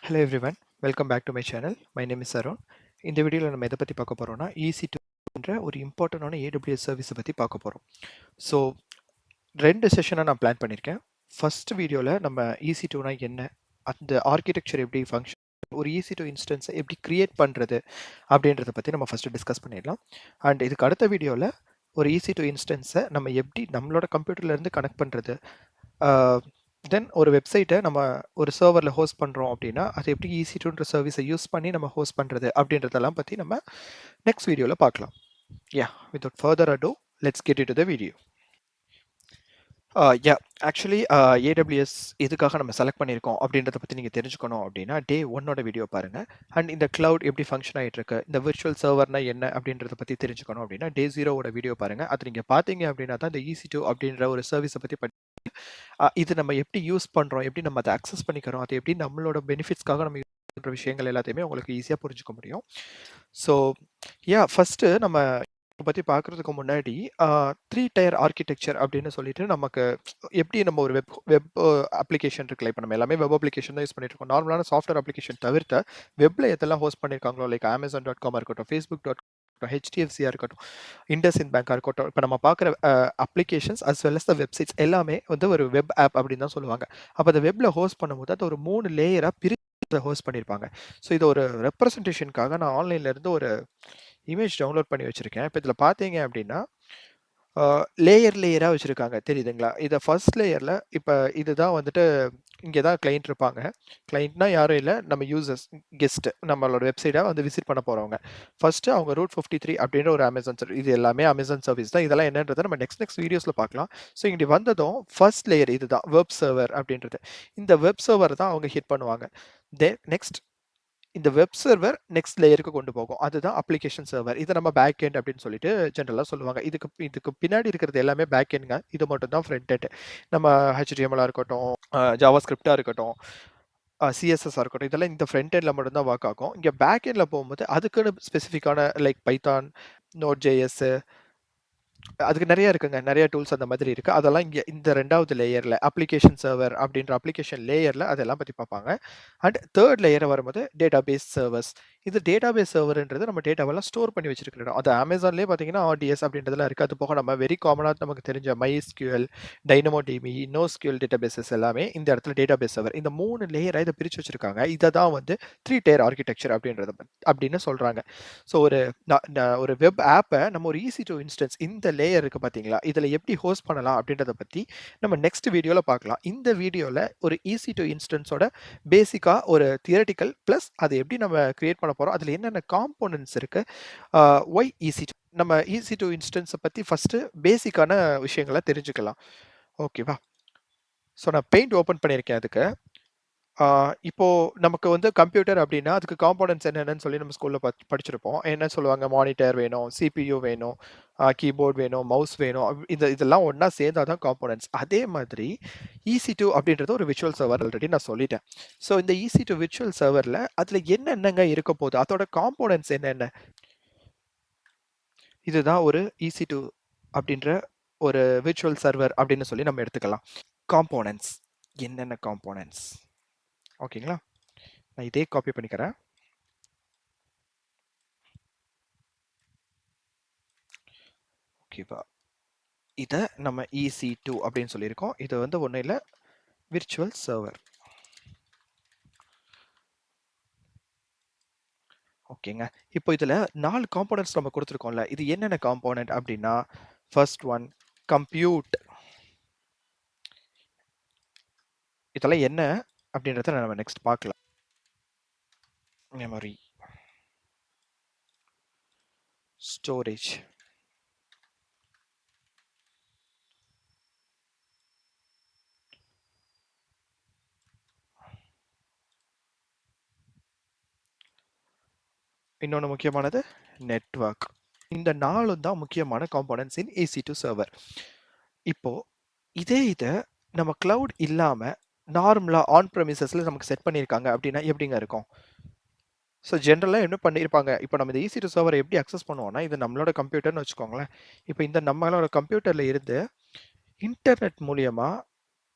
Hello everyone, welcome back to my channel. My name is Arun. இந்த வீடியோவில் நம்ம எதை பற்றி பார்க்க போகிறோம்னா EC2ன்ற ஒரு இம்பார்ட்டண்டான AWS சர்வீஸை பற்றி பார்க்க போகிறோம். ஸோ 2 செஷனாக நான் பிளான் பண்ணியிருக்கேன். ஃபர்ஸ்ட் வீடியோவில் நம்ம EC2னா என்ன, அந்த ஆர்கிடெக்சர் எப்படி ஃபங்க்ஷன், ஒரு EC2 இன்ஸ்டன்ஸை எப்படி கிரியேட் பண்ணுறது அப்படின்றத பற்றி நம்ம ஃபஸ்ட்டு டிஸ்கஸ் பண்ணிடலாம். அண்ட் இதுக்கு அடுத்த வீடியோவில் ஒரு EC2 இன்ஸ்டன்ஸை நம்ம எப்படி நம்மளோட கம்ப்யூட்டர்லேருந்து கனெக்ட் பண்ணுறது, தென் ஒரு வெப்சைட்டை நம்ம ஒரு சர்வரில் ஹோஸ்ட் பண்ணுறோம் அப்படின்னா அது எப்படி EC2ன்ற சர்வீஸை யூஸ் பண்ணி நம்ம ஹோஸ்ட் பண்ணுறது அப்படின்றதெல்லாம் பற்றி நம்ம நெக்ஸ்ட் வீடியோவில் பார்க்கலாம். Without further ado let's get into the video. Actually AWS எதுக்காக நம்ம செலக்ட் பண்ணியிருக்கோம் அப்படின்றத பற்றி நீங்கள் தெரிஞ்சுக்கணும் அப்படின்னா டே 1ஓட வீடியோ பாருங்கள். அண்ட் இந்த கிளவுட் எப்படி ஃபங்க்ஷன் ஆகிட்டு இருக்கு, இந்த விர்ச்சுவல் சர்வர்னா என்ன அப்படின்றத பற்றி தெரிஞ்சுக்கணும் அப்படின்னா டே 0ஓட வீடியோ பாருங்கள். அது நீங்கள் பார்த்தீங்க அப்படின்னா தான் இந்த EC2 அப்படின்ற ஒரு சர்வீஸை பற்றி இது நம்ம எப்படி யூஸ் பண்ணுறோம், எப்படி நம்ம அதை அக்சஸ் பண்ணிக்கிறோம், அது எப்படி நம்மளோட பெனிஃபிட்ஸ்க்காக நம்ம யூஸ் பண்ணுற விஷயங்கள் எல்லாத்தையுமே உங்களுக்கு ஈஸியாக புரிஞ்சுக்க முடியும். ஸோ ஃபஸ்ட்டு நம்ம பற்றி பார்க்குறதுக்கு முன்னாடி 3 டயர் ஆர்கிடெக்சர் அப்படின்னு சொல்லிட்டு நமக்கு எப்படி நம்ம ஒரு வெப் அப்ளிகேஷன் இருக்குல்ல, இப்போ நம்ம எல்லாமே வெப் அப்ளிகேஷன் தான் யூஸ் பண்ணிட்டு இருக்கோம். நார்மலான சாஃப்ட்வேர் அப்ளிகேஷன் தவிர்த்து வெப்பில் எதெல்லாம் ஹோஸ்ட் பண்ணியிருக்காங்களோ, லைக் Amazon.com இருக்கட்டும், Facebook.com, HDFCயாக இருக்கட்டும், இண்டஸ்இண்ட் பேங்காக இருக்கட்டும், இப்போ நம்ம பார்க்குற அப்ளிகேஷன்ஸ் அஸ் வெல் அஸ் த வெப்சைட்ஸ் எல்லாமே வந்து ஒரு வெப் ஆப் அப்படின்னு தான் சொல்லுவாங்க. அப்போ அந்த வெப்பில் ஹோஸ்ட் பண்ணும்போது அது ஒரு 3 லேயராக பிரித்து ஹோஸ்ட் பண்ணியிருப்பாங்க. ஸோ இது ஒரு ரெப்ரசன்டேஷனுக்காக நான் ஆன்லைன்லேருந்து ஒரு இமேஜ் டவுன்லோட் பண்ணி வச்சுருக்கேன். இப்போ இதில் பார்த்தீங்க அப்படின்னா லேயராக வச்சுருக்காங்க, தெரியுதுங்களா? இதை ஃபர்ஸ்ட் லேயரில் இப்போ இதுதான் வந்துட்டு இங்கே தான் கிளைண்ட் இருப்பாங்க. கிளைண்ட்னா யாரும் இல்லை, நம்ம யூசர்ஸ், கெஸ்ட்டு, நம்மளோட வெப்சைட்டை வந்து விசிட் பண்ண போகிறவங்க. ஃபர்ஸ்ட்டு அவங்க ரூட் 53 அப்படின்ற ஒரு அமேசான் சர்வீஸ், இது எல்லாமே அமேசான் சர்வீஸ் தான். இதெல்லாம் என்னன்றதை நம்ம நெக்ஸ்ட் வீடியோஸில் பார்க்கலாம். ஸோ இங்கே வந்ததும் ஃபர்ஸ்ட் லேயர் இதுதான் வெப் சர்வர் அப்படின்றது. இந்த வெப் சர்வர் தான் அவங்க ஹிட் பண்ணுவாங்க. நெக்ஸ்ட் இந்த வெப் சர்வர் நெக்ஸ்ட் லேயருக்கு கொண்டு போகும். அதுதான் அப்ளிகேஷன் சர்வர். இதை நம்ம பேக் எண்ட் அப்படின்னு சொல்லிட்டு ஜென்ரலாக சொல்லுவாங்க. இதுக்கு பின்னாடி இருக்கிறது எல்லாமே பேக் எண்ட்ங்க. இது மட்டும் தான் ஃப்ரண்ட் எண்ட். நம்ம HTML-ஆ இருக்கட்டும், ஜாவா ஸ்கிரிப்டாக இருக்கட்டும், CSS இருக்கட்டும், இதெல்லாம் இந்த ஃப்ரண்ட் எண்டில் மட்டும்தான் ஒர்க் ஆகும். இங்கே பேக் எண்டில் போகும்போது அதுக்குன்னு ஸ்பெசிஃபிக்கான லைக் பைத்தான், Node.js, அதுக்கு நிறைய இருக்குங்க. நிறைய டூல்ஸ் அந்த மாதிரி இருக்கு. அதெல்லாம் இங்க இந்த 2வது லேயர்ல அப்ளிகேஷன் சர்வர் அப்படின்ற அப்ளிகேஷன் லேயர்ல அதெல்லாம் பத்தி பார்ப்பாங்க. அண்ட் 3rd லேயர் வரும்போது டேட்டாபேஸ் சர்வர்ஸ். இது டேட்டாபேஸ் சர்வர்ன்றது நம்ம டேட்டாவெல்லாம் ஸ்டோர் பண்ணி வச்சிருக்கிற இடம். அது Amazonலயே பார்த்தீங்கன்னா RDS அப்படின்றதெல்லாம் இருக்கு. அது போக நம்ம வெரி காமனா நமக்கு தெரிஞ்ச MySQL, DynamoDB, NoSQL டேட்டாபேஸஸ் எல்லாமே இந்த இடத்துல டேட்டாபேஸ் சர்வர். இந்த 3 லேயரா இத பிரிச்சு வச்சிருக்காங்க. இத தான் வந்து 3 டயர் ஆர்க்கிடெக்சர் அப்படின்னு சொல்றாங்க. ஸோ ஒரு வெப் ஆப்பை நம்ம ஒரு EC2 இன்ஸ்டன்ஸ் இந்த லேயர் இருக்கு பார்த்தீங்களா, இதில் எப்படி ஹோஸ்ட் பண்ணலாம் அப்படின்றத பற்றி நம்ம நெக்ஸ்ட் வீடியோவில் பார்க்கலாம். இந்த வீடியோவில் ஒரு EC2 இன்ஸ்டன்ஸோட பேசிக்காக ஒரு தியரட்டிக்கல் ப்ளஸ் அதை எப்படி நம்ம கிரியேட் பண்ண போகிறோம், அதில் என்னென்ன காம்போனன்ட்ஸ் இருக்கு, ஒய் EC2, நம்ம EC2 இன்ஸ்டன்ஸை பற்றி ஃபஸ்ட்டு பேசிக்கான விஷயங்களை தெரிஞ்சுக்கலாம். ஓகேவா? ஸோ நான் பெயிண்ட் ஓப்பன் பண்ணியிருக்கேன். அதுக்கு இப்போ நமக்கு வந்து கம்ப்யூட்டர் அப்படின்னா அதுக்கு காம்போனன்ட்ஸ் என்னென்னு சொல்லி நம்ம ஸ்கூலில் படிச்சிருப்போம். என்ன சொல்லுவாங்க, மானிட்டர் வேணும், CPU வேணும், கீபோர்ட் வேணும், மவுஸ் வேணும், இதெல்லாம் ஒன்றா சேர்ந்தா தான் காம்போனன்ட்ஸ். அதே மாதிரி EC2 அப்படின்றது ஒரு விர்ச்சுவல் சர்வர், ஆல்ரெடி நான் சொல்லிட்டேன். ஸோ இந்த EC2 விர்ச்சுவல் சர்வரில் அதில் என்னென்னங்க இருக்க போகுது, அதோட காம்போனன்ட்ஸ் என்னென்ன, இதுதான் ஒரு EC2 அப்படின்ற ஒரு விர்ச்சுவல் சர்வர் அப்படின்னு சொல்லி நம்ம எடுத்துக்கலாம். காம்போனன்ட்ஸ் என்னென்ன காம்போனன்ட்ஸ், ஓகேங்களா? நான் இதே காப்பி பண்ணிக்கிறேன். ஓகேவா? இதை நம்ம EC2 அப்படின்னு சொல்லியிருக்கோம். இது வந்து ஒன்றும் இல்லை, விர்ச்சுவல் சர்வர். ஓகேங்க. இப்போ இதில் 4 காம்போனன்ட்ஸ் நம்ம கொடுத்துருக்கோம்ல, இது என்னென்ன காம்போனன்ட் அப்படின்னா, ஃபர்ஸ்ட் ஒன் கம்ப்யூட். இதெல்லாம் என்ன அப்படின்றத நம்ம நெக்ஸ்ட் பார்க்கலாம். மெமரி, ஸ்டோரேஜ், இன்னொன்று முக்கியமானது நெட்வொர்க். இந்த 4 தான் முக்கியமான காம்போனன்ட்ஸ் இன் EC2 சர்வர். இப்போ இதை நம்ம கிளவுட் இல்லாம நார்மலா ஆன் ப்ரெமிசஸ்ல நமக்கு செட் பண்ணியிருக்காங்க அப்படின்னா எப்படிங்க இருக்கும்? ஸோ ஜென்ரலாக என்ன பண்ணியிருப்பாங்க, இப்போ நம்ம இந்த EC2 சர்வரை எப்படி அக்சஸ் பண்ணுவோம்னா, இது நம்மளோட கம்ப்யூட்டர்னு வச்சுக்கோங்களேன். இப்போ இந்த நம்மளோட கம்ப்யூட்டரில் இருந்து இன்டர்நெட் மூலியமாக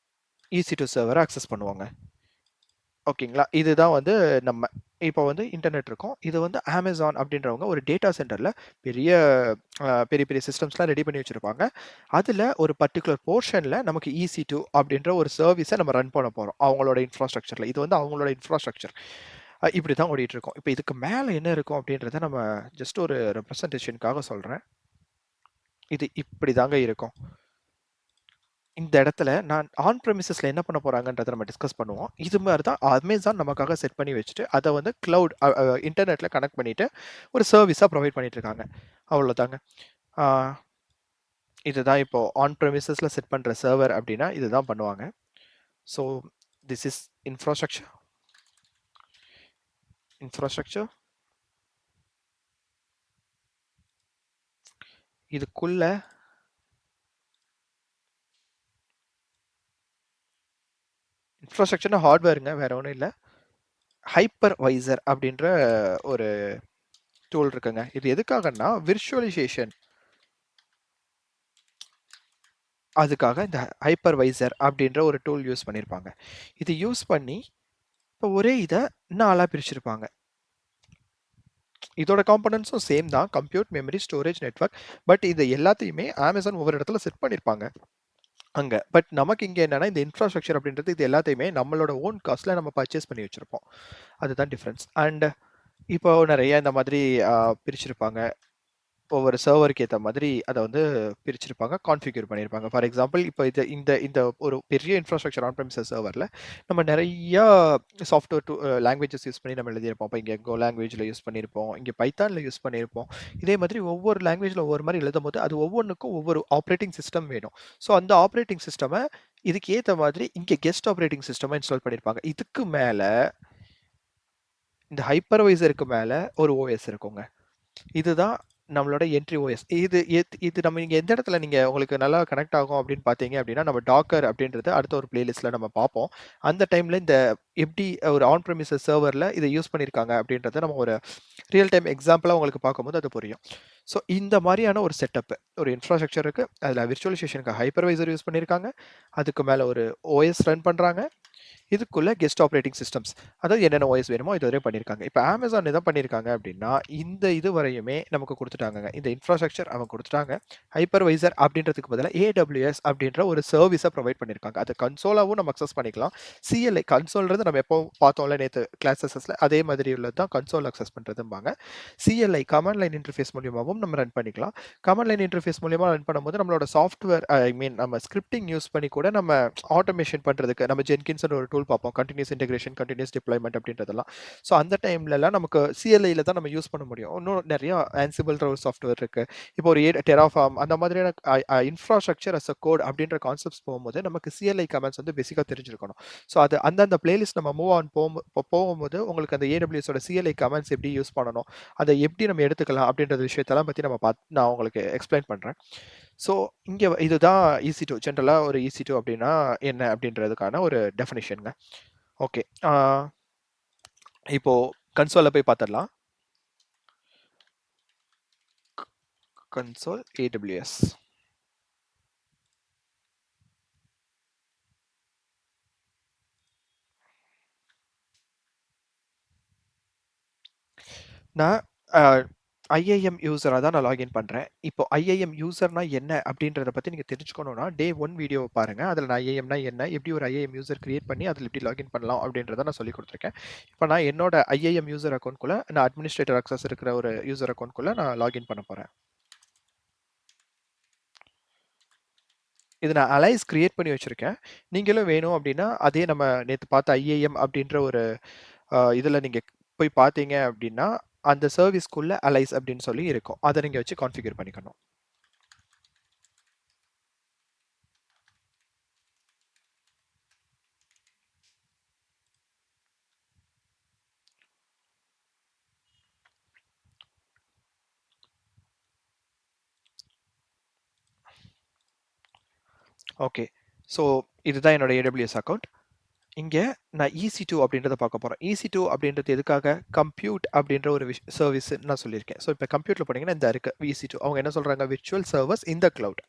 EC2 சர்வரை அக்சஸ் பண்ணுவாங்க. ஓகேங்களா? இதுதான் வந்து நம்ம. இப்போ வந்து இன்டர்நெட் இருக்கும். இது வந்து Amazon அப்படின்றவங்க ஒரு டேட்டா சென்டர்ல பெரிய பெரிய பெரிய சிஸ்டம்ஸ்லாம் ரெடி பண்ணி வச்சிருப்பாங்க. அதுல ஒரு பர்ட்டிகுலர் போர்ஷன்ல நமக்கு EC2 அப்படின்ற ஒரு சர்வீஸ நம்ம ரன் பண்ண போறோம். அவங்களோட இன்ஃப்ராஸ்ட்ரக்சர்ல. இது வந்து அவங்களோட இன்ஃப்ராஸ்ட்ரக்சர். இப்படி தான் ஓடிட்டு இருக்கும். இப்ப இதுக்கு மேல என்ன இருக்கும் அப்படின்றத நம்ம ஜஸ்ட் ஒரு ரெப்ரசன்டேஷன்க்காக சொல்றேன். இது இப்படி தாங்க இருக்கும். இந்த இடத்துல நான் ஆன் ப்ரெமிசஸ்ல என்ன பண்ண போறாங்கன்றத நம்ம டிஸ்கஸ் பண்ணுவோம். இது மாரி தான் Amazon நமக்காக செட் பண்ணி வச்சுட்டு, அத வந்து கிளவுட் இன்டர்நெட்ல கனெக்ட் பண்ணிட்டு, ஒரு சர்வீஸா புரொவைட் பண்ணிட்டு இருக்காங்க. அவ்வளோதாங்க. ஆ இதுதான் இப்போ ஆன் ப்ரெமிசஸ்ல செட் பண்ற சர்வர் அப்டின்னா, இதுதான் பண்ணுவாங்க. So this is infrastructure infrastructure. இதுக்குள்ள இன்ஃப்ராஸ்ட்ரக்சர்னா ஹார்ட்வேர்ங்க. வேற ஒண்ணும் இல்ல. ஹைப்பர்வைசர் அப்டின்ற ஒரு டூல் இருக்குங்க. இது எதுக்காகன்னா, விர்ச்சுவலைசேஷன் அதுக்காக இந்த ஹைப்பர்வைசர் அப்படின்ற ஒரு டூல் யூஸ் பண்ணியிருப்பாங்க. இது யூஸ் பண்ணி இப்போ ஒரே இத 4ஆ பிரிச்சிருப்பாங்க. இதோட காம்போனன்ட்ஸும் சேம் தான். Compute, memory, storage, network. But இது எல்லாத்தையுமே Amazon ஒவ்வொரு இடத்துல செட் பண்ணியிருப்பாங்க அங்க. பட் நமக்கு இங்க என்னன்னா, இந்த இன்ஃப்ராஸ்ட்ரக்சர் அப்படின்றது இது எல்லாத்தையுமே நம்மளோட ஓன் காஸ்ட்ல நம்ம பர்ச்சேஸ் பண்ணி வச்சிருப்போம். அதுதான் டிஃபரன்ஸ். அண்ட் இப்போ நெறைய இந்த மாதிரி அ பிரிச்சிருப்பாங்க. ஒவ்வொரு சர்வருக்கு ஏத்த மாதிரி அத வந்து பிரிச்சிருப்பாங்க. கான்ஃபிகர் பண்ணியிருப்பாங்க. ஃபார் எக்ஸாம்பிள் இப்ப இது இந்த இந்த ஒரு பெரிய இன்ஃப்ராஸ்ட்ரக்சர் ஆன் பிரமிசஸ் சர்வர்ல நம்ம நெறையா சாஃப்ட்வேர் லாங்குவேஜஸ் யூஸ் பண்ணி நம்ம எழுதியிருப்போம். இப்ப இங்க Go லாங்குவேஜ்ல யூஸ் பண்ணியிருப்போம். இங்க பைத்தான்ல யூஸ் பண்ணியிருப்போம். இதே மாதிரி ஒவ்வொரு லாங்குவேஜ்ல ஒவ்வொரு மாரி எழுதும்போது, அது ஒவ்வொன்னுக்கும் ஒவ்வொரு ஆப்பரேட்டிங் சிஸ்டம் வேணும். ஸோ அந்த ஆப்பரேட்டிங் சிஸ்டம இதுக்கு ஏத்த மாதிரி இங்க கெஸ்ட் ஆப்பரேட்டிங் சிஸ்டமா இன்ஸ்டால் பண்ணியிருப்பாங்க. இதுக்கு மேல இந்த ஹைப்பர்வைசருக்கு மேல ஒரு OS இருக்குங்க. இதுதான் நம்மளோட என்ட்ரி ஓஎஸ். இது நம்ம நீங்க எந்த இடத்துல நீங்க உங்களுக்கு நல்லா கனெக்ட் ஆகும் அப்படின்னு பார்த்தீங்க அப்படின்னா, நம்ம டாக்கர் அப்படின்றது அடுத்த ஒரு பிளேலிஸ்ட்ல நம்ம பார்ப்போம். அந்த டைம்ல இந்த எப்படி ஒரு ஆன் ப்ரெமிசஸ் சர்வர்ல இத யூஸ் பண்ணியிருக்காங்க அப்படின்றத நம்ம ஒரு ரியல் டைம் எக்ஸாம்பிளா உங்களுக்கு பார்க்கும்போது அது புரியும். ஸோ இந்த மாரியான ஒரு செட்டப் ஒரு இன்ஃப்ராஸ்ட்ரக்சர் இருக்கு. அதுல விர்ச்சுவலைசேஷனுக்கு ஹைப்பர்வைசர் யூஸ் பண்ணியிருக்காங்க. அதுக்கு மேல ஒரு ஓஎஸ் ரன் பண்றாங்க. இதுக்குள்ள கெஸ்ட் ஆப்பரேட்டிங் சிஸ்டம்ஸ். அதாவது என்னென்ன ஓஎஸ் வேணுமோ இதுவரையும் பண்ணியிருக்காங்க. இப்ப Amazon என்ன பண்ணியிருக்காங்க அப்டின்னா, இந்த இது வரையுமே நமக்கு குடுத்துட்டாங்கங்க. இந்த இன்ஃப்ராஸ்ட்ரக்சர் அவங்க குடுத்துட்டாங்க. ஹைப்பர்வைசர் அப்டின்றதுக்கு பதிலா AWS அப்டின்ற ஒரு சர்வீஸ புரொவைட் பண்ணியிருக்காங்க. அத கன்சோலாவும் நம்ம அக்சஸ் பண்ணிக்கலாம். CLI கன்சோல்ன்றது நம்ம எப்பவும் பார்த்தோம்ல நேத்து கிளாஸஸ்ல அதே மாதிரி உள்ளது தான் கன்சோல் அக்சஸ் பண்றதும்பாங்க. CLI கமாண்ட் லைன் இன்டர்ஃபேஸ் மூலியமாவும் நம்ம ரன் பண்ணிக்கலாம். கமாண்ட் லைன் இன்டர்ஃபேஸ் மூலியமா ரன் பண்ணும்போது நம்மளோட சாஃப்ட்வேர் ஐ மீன் நம்ம ஸ்கிரிப்டிங் யூஸ் பண்ணி கூட நம்ம ஆட்டோமேஷன் பண்றதுக்கு நம்ம ஜென்கின்ஸ்ன்னு ஒரு டூல் பார்ப்போம். கன்டினியூஸ் இன்டகிரேஷன், கன்டினியூஸ் டிப்ளாய்மென்ட் அப்படின்றதெல்லாம். ஸோ அந்த டைம்லலாம் நமக்கு CLIல தான் நம்ம யூஸ் பண்ண முடியும். இன்னும் நெறைய Ansibleன்ற ஒரு சாஃப்ட்வேர் இருக்கு. இப்போ ஒரு Terraform அந்த மாதிரியான இன்ஃப்ராஸ்ட்ரக்சர் அஸ் அ கோட் அப்படின்ற கான்செப்ட்ஸ் போகும்போது நமக்கு CLI கமாண்ட்ஸ் வந்து பேசிக்கா தெரிஞ்சிருக்கணும். ஸோ அது அந்தந்த பிளேலிஸ்ட் நம்ம மூவ் ஆன் போகும்போது உங்களுக்கு அந்த AWS ஓட CLI கமாண்ட்ஸ் எப்படி யூஸ் பண்ணணும், அத எப்படி நம்ம எடுத்துக்கலாம் அப்படின்ற விஷயத்தெல்லாம் பத்தி நான் உங்களுக்கு எக்ஸ்பிளைன் பண்றேன். ஸோ இங்க இதுதான் EC2 ஜெனரலா ஒரு EC2 அப்படின்னா என்ன அப்படின்றதுக்கான ஒரு டெஃபினிஷன்ங்க. ஓகே. இப்போ கன்சோல்ல போய் பார்த்துடலாம். Console AWS. நான் அ IIM யூசரா தான் நான் லாகின் பண்றேன். இப்போ IIM யூசர்னா என்ன அப்படின்றத பத்தி நீங்க தெரிஞ்சுக்கணும்னா, டே 1 வீடியோவ பாருங்க. அதுல நான் IIMனா என்ன? எப்படி ஒரு IIM யூசர் கிரியேட் பண்ணி அதுல எப்படி லாகின் பண்ணலாம் அப்படின்றத நான் சொல்லிக் குடுத்துருக்கேன். இப்ப நான் என்னோட IIM யூசர் அக்கவுண்ட்குள்ள நான் அட்மினிஸ்ட்ரேட்டர் அக்சஸ் இருக்கிற ஒரு யூசர் அக்கவுண்ட்குள்ள நான் லாகின் பண்ண போறேன். இது நான் அலைஸ் கிரியேட் பண்ணி வச்சிருக்கேன். நீங்களும் வேணும் அப்டின்னா, அதே நம்ம நேத்து பார்த்த IIM அப்டின்ற ஒரு இதுல நீங்க போய் பார்த்தீங்க அப்டின்னா, அந்த சர்வீஸ்க்குள்ள அலைஸ் அப்டின்னு சொல்லி இருக்கும். அத நீங்க வச்சு கான்ஃபிகர் பண்ணிக்கணும். ஓகே. ஸோ இதுதான் என்னோட AWS அக்கவுண்ட். இங்க நான் EC2 அப்டின்றத பார்க்க போறோம். EC2 அப்டின்றது எதுக்காக? கம்ப்யூட் அப்டின்ற ஒரு சர்வீஸ் நான் சொல்லியிருக்கேன். ஸோ இப்ப கம்ப்யூட்ல போனீங்கன்னா இந்த இருக்கு EC2. அவங்க என்ன சொல்றாங்க? Virtual servers in the cloud.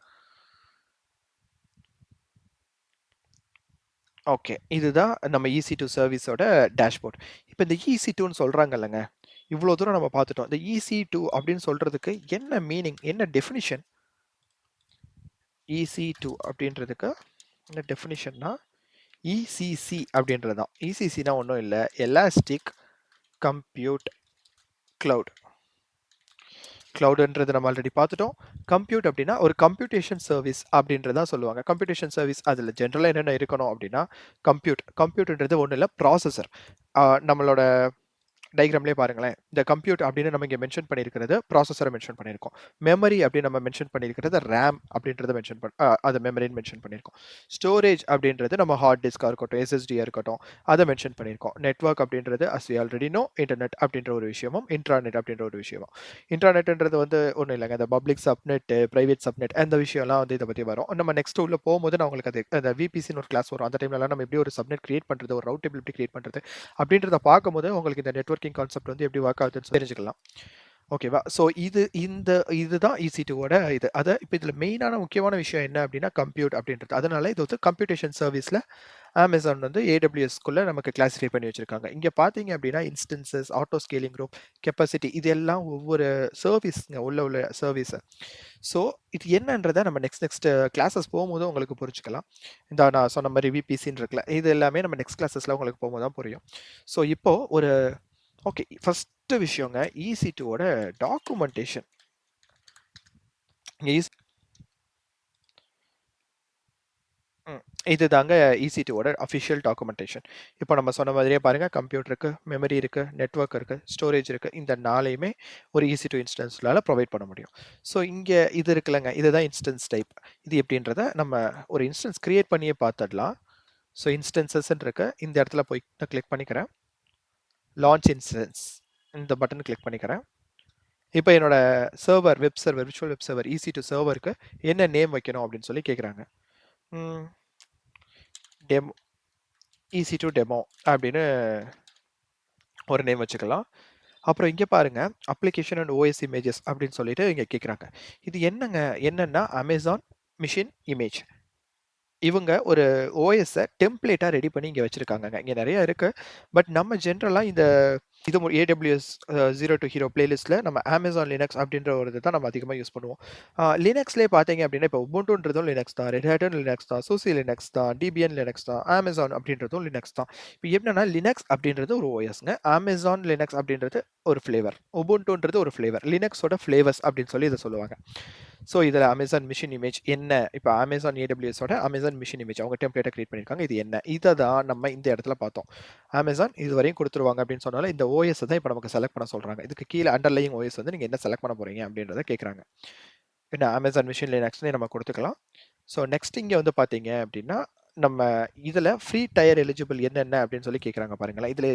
Okay. இதுதான் நம்ம EC2 சர்வீஸோட டேஷ்போர்ட். இப்ப இந்த EC2ன்னு சொல்றாங்கல்லங்க. இவ்ளோ தூரம் நம்ம பார்த்துட்டோம். இந்த EC2 அப்படின்னு சொல்றதுக்கு என்ன மீனிங்? என்ன டெஃபினிஷன்? EC2 அப்படின்றதுக்கு என்ன டெஃபினிஷன்னா, ECC அப்படின்றது தான். ECCனா ஒண்ணும் இல்ல. Elastic compute cloud. கிளவுடுன்றது நம்ம ஆல்ரெடி பார்த்துட்டோம். கம்ப்யூட் அப்படின்னா ஒரு கம்ப்யூட்டேஷன் சர்வீஸ் அப்படின்றது தான் சொல்லுவாங்க. கம்ப்யூட்டேஷன் சர்வீஸ் அதில ஜென்ரலா என்னென்ன இருக்கணும் அப்படின்னா, கம்ப்யூட்ன்றது ஒண்ணும் இல்ல ப்ராசஸர். நம்மளோட டயகிராம்லயே பாருங்களேன். இந்த கம்ப்யூட் அப்படின்னு நம்ம இங்க மென்ஷன் பண்ணியிருக்கிறது ப்ராசஸர மென்ஷன் பண்ணியிருக்கோம். மெமரி அப்படின்னு நம்ம மென்ஷன் பண்ணியிருக்கிறது RAM அப்படின்றத மென்ஷன் அது மெமரின்னு மென்ஷன் பண்ணியிருக்கோம். ஸ்டோரேஜ் அப்படின்றது நம்ம ஹார்ட் டிஸ்க்கா இருக்கட்டும், SSDயா இருக்கட்டும், அத மென்ஷன் பண்ணியிருக்கோம். நெட்வொர்க் அப்படின்றது as we already know internet அப்படின்ற ஒரு விஷயமும், இன்ட்ராநெட் அப்படின்ற ஒரு விஷயமும். இன்ட்ராநெட்ன்றது வந்து ஒண்ணும் இல்லங்க. இந்த பப்ளிக் சப்நெட், பிரைவேட் சப்நெட் அந்த விஷயம்லாம் வந்து இத பத்தி வரும். நம்ம நெக்ஸ்ட் உள்ள போம்போது நான் உங்களுக்கு அது அந்த VPCன்னு ஒரு கிளாஸ் வரும். அந்த டைம்லலாம் நம்ம எப்படி ஒரு சப்நெட் கிரியேட் பண்றது, ஒரு ரவுட் டேபிள் எப்படி கிரியேட் பண்றது அப்படின்றத பார்க்கும்போது உங்களுக்கு இந்த நெட்வொர்க்கிங் கான்செப்ட் வந்து எப்படி ஒர்க் ஆகுதுன்னு தெரிஞ்சுக்கலாம். ஓகேவா? ஸோ இதுதான் EC2வோட இது. இப்ப இதுல மெயினான முக்கியமான விஷயம் என்ன அப்படின்னா, கம்ப்யூட் அப்படின்றது. அதனால இது வந்து கம்ப்யூட்டேஷன் சர்வீஸ்ல Amazon வந்து AWSக்குள்ள நமக்கு கிளாசிஃபை பண்ணி வச்சிருக்காங்க. இங்க பார்த்தீங்க அப்படின்னா, instances, auto scaling group, capacity இது எல்லாம் ஒவ்வொரு சர்வீஸ்ங்க உள்ள சர்வீஸ். ஸோ இது என்னன்றத நம்ம நெக்ஸ்ட் கிளாஸஸ் போகும்போது உங்களுக்கு புரிஞ்சுக்கலாம். இந்த நான் சொன்ன மாரி VPCன்னு இருக்குல்ல, இது எல்லாமே நம்ம நெக்ஸ்ட் கிளாஸஸ்ல உங்களுக்கு போகும்போது தான் புரியும். ஸோ இப்போ ஒரு ஓகே. ஃபர்ஸ்ட் விஷயங்க EC2வோட டாக்குமெண்டேஷன். இங்க ம். இதுதாங்க EC2வோட அஃபிஷியல் டாக்குமெண்டேஷன். இப்போ நம்ம சொன்ன மாதிரியே பாருங்க, கம்ப்யூட்டர் இருக்கு, மெமரி இருக்கு, நெட்வொர்க் இருக்கு, ஸ்டோரேஜ் இருக்கு. இந்த 4யுமே ஒரு EC2 இன்ஸ்டன்ஸ்லால ப்ரொவைட் பண்ண முடியும். ஸோ இங்க இது இருக்குல்லங்க, இதுதான் இன்ஸ்டன்ஸ் டைப். இது எப்படின்றத நம்ம ஒரு இன்ஸ்டன்ஸ் கிரியேட் பண்ணியே பார்த்துடலாம். ஸோ இன்ஸ்டன்ஸஸ்ன்னு இருக்கு. இந்த இடத்துல போய் நான் கிளிக் பண்ணிக்கிறேன். லான்ச் இன்ஸ்டன்ஸ் இந்த பட்டன் கிளிக் பண்ணிக்கிறேன். இப்போ என்னோட server, web server, virtual web server EC2 சர்வருக்கு என்ன நேம் வைக்கணும் அப்படின்னு சொல்லி கேட்குறாங்க. ம். டெமோ EC2 டெமோ அப்படின்னு ஒரு நேம் வச்சுக்கலாம். அப்புறம் இங்க பாருங்க, அப்ளிகேஷன் அண்ட் OS இமேஜஸ் அப்படின்னு சொல்லிட்டு இங்க கேட்குறாங்க. இது என்னன்னா அமேசான் மிஷின் இமேஜ். இவங்க ஒரு OSஸ டெம்ப்ளேட்டா ரெடி பண்ணி இங்க வச்சிருக்காங்கங்க. இங்க நெறைய இருக்கு. பட் நம்ம ஜென்ரலா இது AWS 0 டூ ஹீரோ பிளேலிஸ்ட்ல நம்ம Amazon Linux அப்படின்ற ஒரு இத தான் நம்ம அதிகமா யூஸ் பண்ணுவோம். லினக்ஸ்லயே பார்த்தீங்க அப்படின்னா, இப்போ உபுண்டுன்றதும் லினக்ஸ் தான், ரெட் ஹேட்டும் லினக்ஸ் தான், சூசி லினக்ஸ் தான், டிபியன் லினக்ஸ் தான், Amazon அப்படின்றதும் லினக்ஸ் தான். இப்போ என்னன்னா லினக்ஸ் அப்படின்றது ஒரு OSங்க. Amazon Linux அப்படின்றது ஒரு ஃப்ளேவர். உபுண்டுன்றது ஒரு ஃப்ளேவர். லினக்ஸோட ஃப்ளேவர்ஸ் அப்படின்னு சொல்லி இத சொல்லுவாங்க. ஸோ இதில அமேசான் மிஷின் இமேஜ் என்ன? இப்ப Amazon AWSஓட அமேசான் மிஷின் இமேஜ் அவங்க டெம்ப்ளேட்ட கிரியேட் பண்ணியிருக்காங்க. இது என்ன? இத தான் நம்ம இந்த இடத்துல பார்த்தோம். Amazon இதுவரையும் குடுத்துருவாங்க அப்படின்னு சொன்னால, இந்த OS தான் இப்ப நமக்கு செலக்ட் பண்ண சொல்றாங்க. இதுக்கு கீழ அண்டர்லையிங் OS வந்து நீங்க என்ன செலக்ட் பண்ண போறீங்க அப்படின்றத கேட்குறாங்க. என்ன Amazon மிஷின் லினக்ஸ்ன்னு நம்ம குடுத்துக்கலாம். ஸோ நெக்ஸ்ட் இங்க வந்து பார்த்தீங்க அப்படின்னா, நம்ம இதுல ஃப்ரீ டயர் எலிஜிபிள் என்னென்ன அப்படின்னு சொல்லி கேட்குறாங்க பாருங்களேன். இதுல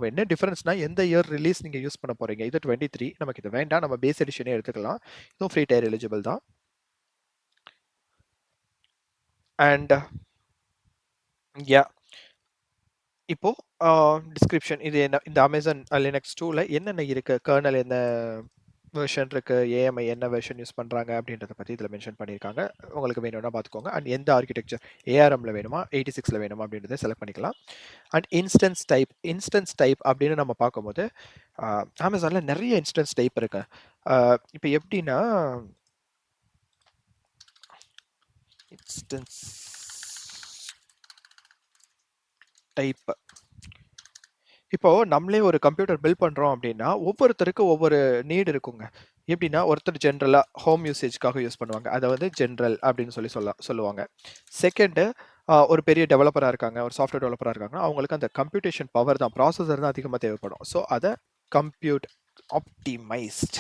என்ன டிஃபரன்ஸ்னா எந்த இயர் ரிலீஸ் நீங்க யூஸ் பண்ண போறீங்க. இது 23 நமக்கு இது வேண்டாம். நம்ம பேஸ் எடிஷனே எடுத்துக்கலாம். இதுவும் ஃப்ரீ டயர் எலிஜிபிள் தான். அண்ட் யா இப்போ டிஸ்கிரிப்ஷன் இது என்ன இந்த Amazon Linux 2ல என்னென்ன இருக்கு? கர்னல் என்ன வெர்ஷன் இருக்கு? AMI என்ன வெர்ஷன் யூஸ் பண்றாங்க? அப்படின்றத பத்தி இதுல மென்ஷன் பண்ணியிருக்காங்க. உங்களுக்கு வேணும்னா பார்த்துக்கோங்க. அண்ட் எந்த ஆர்க்கிடெக்சர் ARMல வேணுமா? 86ல வேணுமா? அப்படின்றத செலக்ட் பண்ணிக்கலாம். அண்ட் இன்ஸ்டன்ஸ் டைப் அப்படின்னு நம்ம பார்க்கும்போது, Amazonல நெறைய இன்ஸ்டன்ஸ் டைப் இருக்கு. இப்ப எப்படின்னா, இன்ஸ்டன்ஸ் டைப் இப்போ நம்மளே ஒரு கம்ப்யூட்டர் பில்ட் பண்றோம் அப்படின்னா, ஒவ்வொருத்தருக்கு ஒவ்வொரு நீட் இருக்குங்க. எப்படின்னா, ஒருத்தர் ஜென்ரலா ஹோம் யூசேஜ்க்காக யூஸ் பண்ணுவாங்க. அத வந்து ஜென்ரல் அப்படின்னு சொல்லுவாங்க. செகண்டு ஒரு பெரிய டெவலப்பரா இருக்காங்க, ஒரு சாஃப்ட்வேர் டெவலப்பரா இருக்காங்கன்னா, அவங்களுக்கு அந்த கம்ப்யூட்டேஷன் பவர் தான், ப்ராசஸர் தான் அதிகமா தேவைப்படும். ஸோ அத கம்ப்யூட் ஆப்டிமைஸ்ட்.